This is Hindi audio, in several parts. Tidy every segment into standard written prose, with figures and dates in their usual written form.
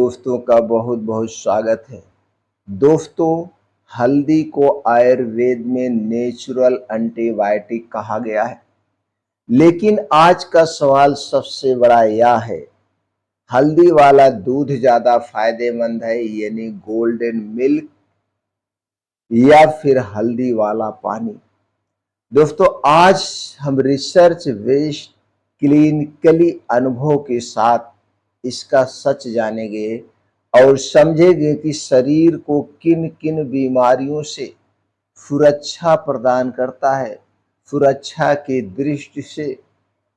दोस्तों का बहुत बहुत स्वागत है। दोस्तों, हल्दी को आयुर्वेद में नेचुरल एंटीबायोटिक कहा गया है। लेकिन आज का सवाल सबसे बड़ा यह है, हल्दी वाला दूध ज़्यादा फायदेमंद है यानी गोल्डन मिल्क, या फिर हल्दी वाला पानी। दोस्तों, आज हम रिसर्च बेस्ड क्लिनिकली अनुभव के साथ इसका सच जानेंगे और समझेंगे कि शरीर को किन किन बीमारियों से सुरक्षा प्रदान करता है। सुरक्षा की दृष्टि से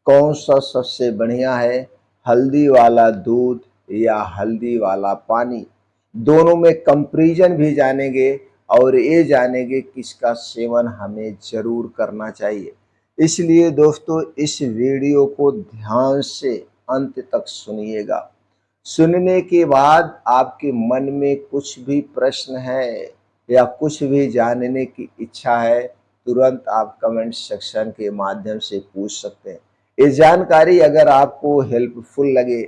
कौन सा सबसे बढ़िया है, हल्दी वाला दूध या हल्दी वाला पानी। दोनों में कंपैरिजन भी जानेंगे और ये जानेंगे किसका सेवन हमें जरूर करना चाहिए। इसलिए दोस्तों, इस वीडियो को ध्यान से अंत तक सुनिएगा। सुनने के बाद आपके मन में कुछ भी प्रश्न है या कुछ भी जानने की इच्छा है, तुरंत आप कमेंट सेक्शन के माध्यम से पूछ सकते हैं। ये जानकारी अगर आपको हेल्पफुल लगे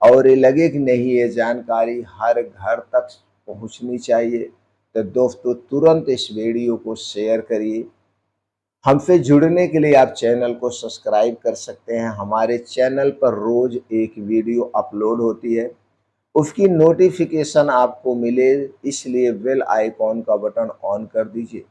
और ये लगे कि नहीं ये जानकारी हर घर तक पहुंचनी चाहिए, तो दोस्तों तुरंत इस वीडियो को शेयर करिए। हमसे जुड़ने के लिए आप चैनल को सब्सक्राइब कर सकते हैं। हमारे चैनल पर रोज एक वीडियो अपलोड होती है, उसकी नोटिफिकेशन आपको मिले, इसलिए बेल आइकॉन का बटन ऑन कर दीजिए।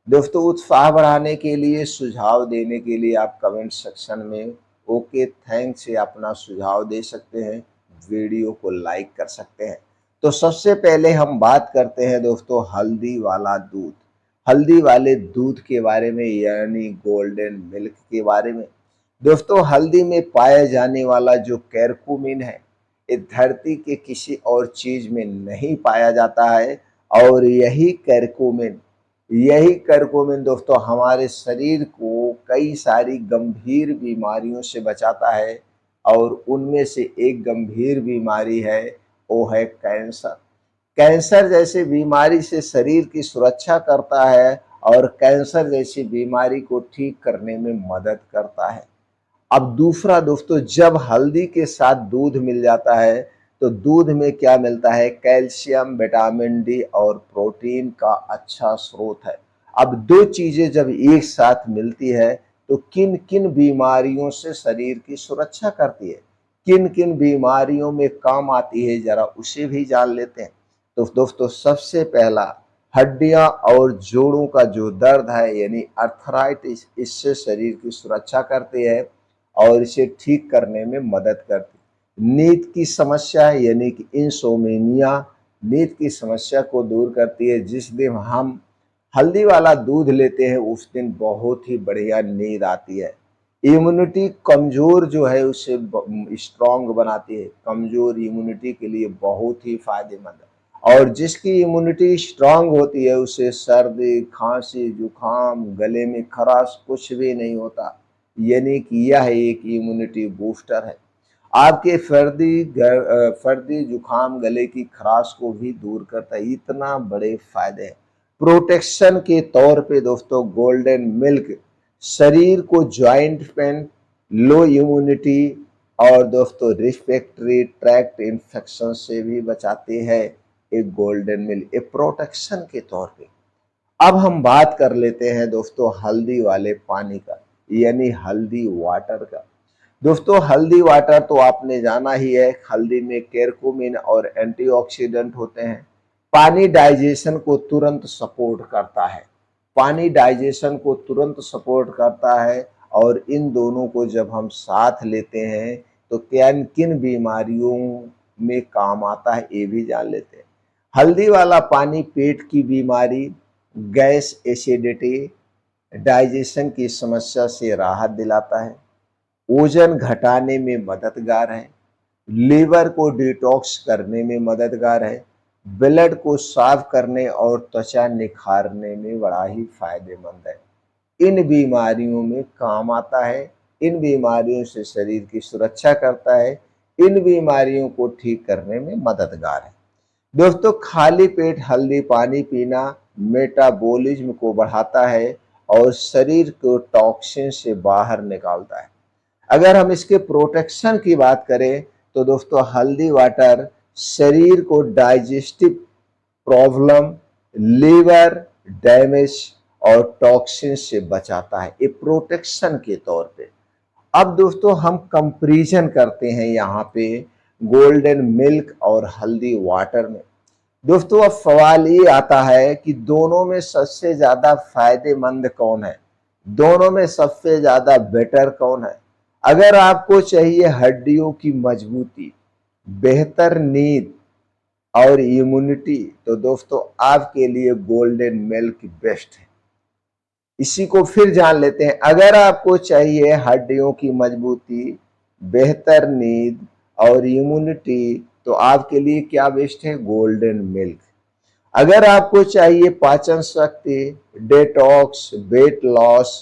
दोस्तों, उत्साह बढ़ाने के लिए, सुझाव देने के लिए आप कमेंट सेक्शन में ओके थैंक्स से अपना सुझाव दे सकते हैं, वीडियो को लाइक कर सकते हैं। तो सबसे पहले हम बात करते हैं दोस्तों हल्दी वाला दूध, हल्दी वाले दूध के बारे में, यानी गोल्डन मिल्क के बारे में। दोस्तों, हल्दी में पाया जाने वाला जो कैरकुमिन है, इस धरती के किसी और चीज में नहीं पाया जाता है। और यही करकोमेन दोस्तों हमारे शरीर को कई सारी गंभीर बीमारियों से बचाता है। और उनमें से एक गंभीर बीमारी है, वो है कैंसर। कैंसर जैसी बीमारी से शरीर की सुरक्षा करता है और कैंसर जैसी बीमारी को ठीक करने में मदद करता है। अब दूसरा दोस्तों, जब हल्दी के साथ दूध मिल जाता है तो दूध में क्या मिलता है, कैल्शियम, विटामिन डी और प्रोटीन का अच्छा स्रोत है। अब दो चीजें जब एक साथ मिलती है तो किन किन बीमारियों से शरीर की सुरक्षा करती है, किन किन बीमारियों में काम आती है, जरा उसे भी जान लेते हैं। तो दोस्तों, सबसे पहला, हड्डियां और जोड़ों का जो दर्द है यानी अर्थराइटिस, इससे शरीर की सुरक्षा करती है और इसे ठीक करने में मदद करती है। नींद की समस्या यानी कि इंसोमेनिया, नींद की समस्या को दूर करती है। जिस दिन हम हल्दी वाला दूध लेते हैं उस दिन बहुत ही बढ़िया नींद आती है। इम्यूनिटी कमजोर जो है उसे स्ट्रांग बनाती है, कमजोर इम्यूनिटी के लिए बहुत ही फायदेमंद है। और जिसकी इम्यूनिटी स्ट्रांग होती है उसे सर्दी, खांसी, जुकाम, गले में खराश कुछ भी नहीं होता, यानी कि यह एक इम्यूनिटी बूस्टर है। आपके सर्दी जुकाम, गले की खराश को भी दूर करता है। इतना बड़े फायदे हैं। प्रोटेक्शन के तौर पे दोस्तों, गोल्डन मिल्क शरीर को ज्वाइंट पेन, लो इम्यूनिटी और दोस्तों रिस्पिरेटरी ट्रैक्ट इन्फेक्शन से भी बचाते हैं। एक गोल्डन मिल्क एक प्रोटेक्शन के तौर पे। अब हम बात कर लेते हैं दोस्तों हल्दी वाले पानी का, यानी हल्दी वाटर का। दोस्तों, हल्दी वाटर तो आपने जाना ही है, हल्दी में केरकुमिन और एंटीऑक्सीडेंट होते हैं। पानी डाइजेशन को तुरंत सपोर्ट करता है, पानी डाइजेशन को तुरंत सपोर्ट करता है। और इन दोनों को जब हम साथ लेते हैं तो किन किन बीमारियों में काम आता है ये भी जान लेते हैं। हल्दी वाला पानी पेट की बीमारी, गैस, एसिडिटी, डाइजेशन की समस्या से राहत दिलाता है। वजन घटाने में मददगार है, लीवर को डिटॉक्स करने में मददगार है, ब्लड को साफ करने और त्वचा निखारने में बड़ा ही फायदेमंद है। इन बीमारियों में काम आता है, इन बीमारियों से शरीर की सुरक्षा करता है, इन बीमारियों को ठीक करने में मददगार है। दोस्तों, खाली पेट हल्दी पानी पीना मेटाबॉलिज्म को बढ़ाता है और शरीर को टॉक्सिन से बाहर निकालता है। अगर हम इसके प्रोटेक्शन की बात करें तो दोस्तों, हल्दी वाटर शरीर को डाइजेस्टिव प्रॉब्लम, लीवर डैमेज और टॉक्सिन से बचाता है, ये प्रोटेक्शन के तौर पे। अब दोस्तों हम कंपैरिजन करते हैं यहाँ पे गोल्डन मिल्क और हल्दी वाटर में। दोस्तों अब सवाल ये आता है कि दोनों में सबसे ज्यादा फायदेमंद कौन है, दोनों में सबसे ज्यादा बेटर कौन है। अगर आपको चाहिए हड्डियों की मजबूती, बेहतर नींद और इम्यूनिटी, तो दोस्तों आपके लिए गोल्डन मिल्क बेस्ट है। इसी को फिर जान लेते हैं। अगर आपको चाहिए हड्डियों की मजबूती, बेहतर नींद और इम्यूनिटी, तो आपके लिए क्या बेस्ट है, गोल्डन मिल्क। अगर आपको चाहिए पाचन शक्ति, डेटॉक्स, वेट लॉस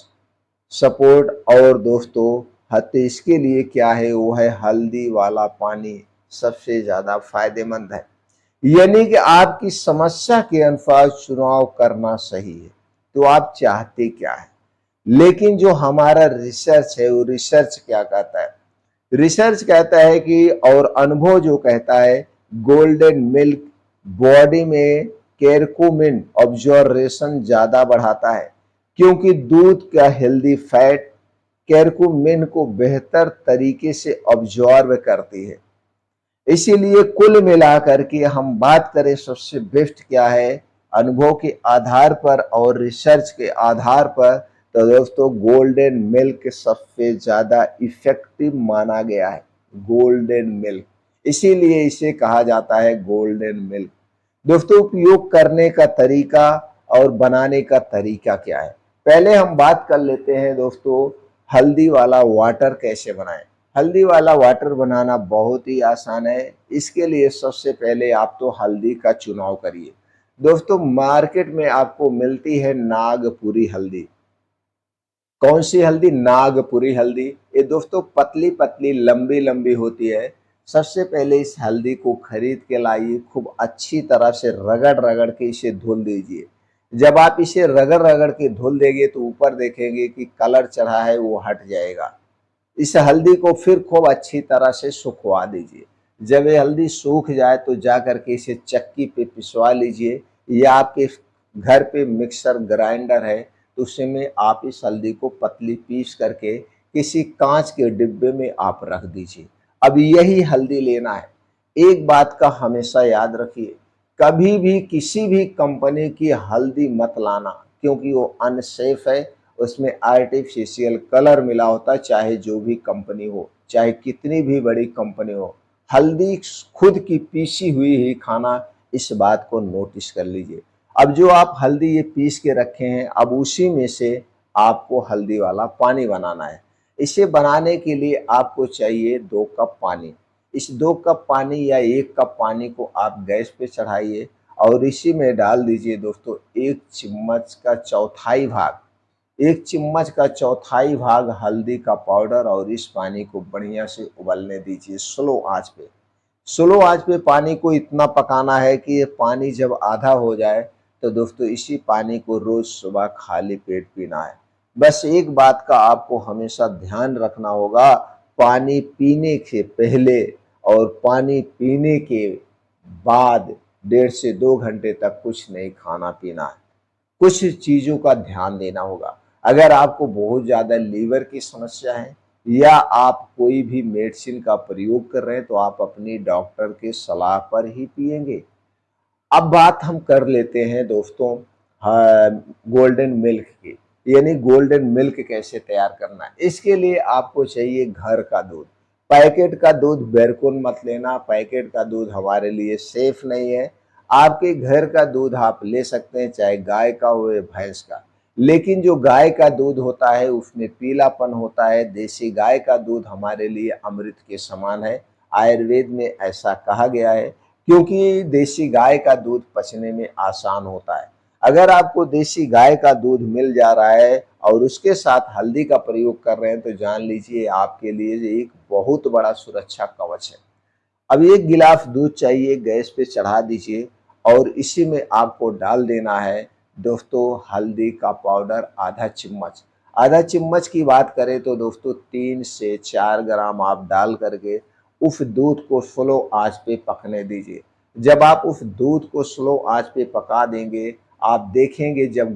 सपोर्ट और दोस्तों हत्या, इसके लिए क्या है, वो है हल्दी वाला पानी सबसे ज्यादा फायदेमंद है। यानी कि आपकी समस्या के अनुसार चुनाव करना सही है। तो आप चाहते क्या है, लेकिन जो हमारा रिसर्च है वो रिसर्च क्या कहता है, रिसर्च कहता है कि और अनुभव जो कहता है गोल्डन मिल्क बॉडी में केरकुमिन ऑब्जॉर्वेशन ज्यादा बढ़ाता है, क्योंकि दूध का हेल्दी फैट केरकुमिन को बेहतर तरीके से ऑब्जॉर्व करती है। इसीलिए कुल मिलाकर के हम बात करें सबसे बेस्ट क्या है, अनुभव के आधार पर और रिसर्च के आधार पर, तो दोस्तों गोल्डन मिल्क सबसे ज्यादा इफेक्टिव माना गया है, गोल्डन मिल्क। इसीलिए इसे कहा जाता है गोल्डन मिल्क। दोस्तों उपयोग करने का तरीका और बनाने का तरीका क्या है, पहले हम बात कर लेते हैं दोस्तों हल्दी वाला वाटर कैसे बनाएं। हल्दी वाला वाटर बनाना बहुत ही आसान है। इसके लिए सबसे पहले आप तो हल्दी का चुनाव करिए। दोस्तों मार्केट में आपको मिलती है नागपुरी हल्दी। कौन सी हल्दी, नागपुरी हल्दी। ये दोस्तों पतली पतली लंबी लंबी होती है। सबसे पहले इस हल्दी को खरीद के लाइए, खूब अच्छी तरह से रगड़ रगड़ के इसे धुल दीजिए। जब आप इसे रगड़ रगड़ के धुल देंगे तो ऊपर देखेंगे कि कलर चढ़ा है वो हट जाएगा। इस हल्दी को फिर खूब अच्छी तरह से सुखवा दीजिए। जब ये हल्दी सूख जाए तो जा करके इसे चक्की पे पिसवा लीजिए, या आपके घर पे मिक्सर ग्राइंडर है तो उसमें आप इस हल्दी को पतली पीस करके किसी कांच के डिब्बे में आप रख दीजिए। अब यही हल्दी लेना है। एक बात का हमेशा याद रखिए, कभी भी किसी भी कंपनी की हल्दी मत लाना, क्योंकि वो अनसेफ है। उसमें आर्टिफिशियल कलर मिला होता है, चाहे जो भी कंपनी हो, चाहे कितनी भी बड़ी कंपनी हो। हल्दी खुद की पीसी हुई ही खाना, इस बात को नोटिस कर लीजिए। अब जो आप हल्दी ये पीस के रखे हैं, अब उसी में से आपको हल्दी वाला पानी बनाना है। इसे बनाने के लिए आपको चाहिए 2 कप पानी। इस 2 कप पानी या 1 कप पानी को आप गैस पे चढ़ाइए और इसी में डाल दीजिए दोस्तों 1 चम्मच का चौथाई भाग, 1 चम्मच का चौथाई भाग हल्दी का पाउडर, और इस पानी को बढ़िया से उबलने दीजिए स्लो आंच पे। स्लो आंच पे पानी को इतना पकाना है कि ये पानी जब आधा हो जाए तो दोस्तों इसी पानी को रोज सुबह खाली पेट पीना है। बस एक बात का आपको हमेशा ध्यान रखना होगा, पानी पीने के पहले और पानी पीने के बाद 1.5 से 2 घंटे तक कुछ नहीं खाना पीना है। कुछ चीजों का ध्यान देना होगा। अगर आपको बहुत ज्यादा लीवर की समस्या है या आप कोई भी मेडिसिन का प्रयोग कर रहे हैं तो आप अपनी डॉक्टर के सलाह पर ही पिएंगे। अब बात हम कर लेते हैं दोस्तों गोल्डन मिल्क की, यानी गोल्डन मिल्क कैसे तैयार करना है। इसके लिए आपको चाहिए घर का दूध। पैकेट का दूध बिल्कुल मत लेना, पैकेट का दूध हमारे लिए सेफ नहीं है। आपके घर का दूध आप ले सकते हैं, चाहे गाय का हो या भैंस का। लेकिन जो गाय का दूध होता है उसमें पीलापन होता है। देसी गाय का दूध हमारे लिए अमृत के समान है, आयुर्वेद में ऐसा कहा गया है, क्योंकि देसी गाय का दूध पचने में आसान होता है। अगर आपको देसी गाय का दूध मिल जा रहा है और उसके साथ हल्दी का प्रयोग कर रहे हैं तो जान लीजिए आपके लिए एक बहुत बड़ा सुरक्षा कवच है। अब 1 गिलास दूध चाहिए, गैस पे चढ़ा दीजिए और इसी में आपको डाल देना है दोस्तों हल्दी का पाउडर आधा चम्मच। आधा चम्मच की बात करें तो दोस्तों 3 से 4 ग्राम आप डाल करके उस दूध को स्लो आंच पे पकने दीजिए। जब आप उस दूध को स्लो आंच पे पका देंगे, आप देखेंगे जब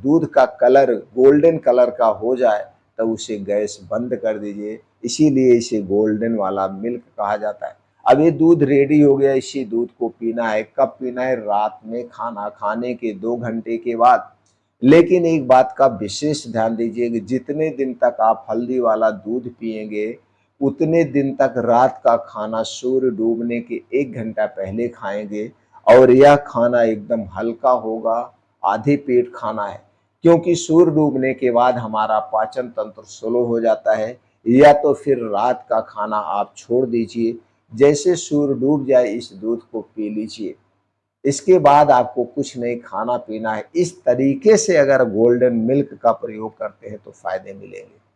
दूध का कलर गोल्डन कलर का हो जाए तब उसे गैस बंद कर दीजिए। इसीलिए इसे गोल्डन वाला मिल्क कहा जाता है। अब ये दूध रेडी हो गया, इसी दूध को पीना है। कब पीना है? रात में खाना खाने के 2 घंटे के बाद। लेकिन एक बात का विशेष ध्यान दीजिए कि जितने दिन तक आप हल्दी वाला दूध पिएंगे, उतने दिन तक रात का खाना सूर्य डूबने के 1 घंटा पहले खाएंगे और यह खाना एकदम हल्का होगा, आधे पेट खाना है। क्योंकि सूर्य डूबने के बाद हमारा पाचन तंत्र स्लो हो जाता है। या तो फिर रात का खाना आप छोड़ दीजिए, जैसे सूर्य डूब जाए इस दूध को पी लीजिए। इसके बाद आपको कुछ नहीं खाना पीना है। इस तरीके से अगर गोल्डन मिल्क का प्रयोग करते हैं तो फायदे मिलेंगे।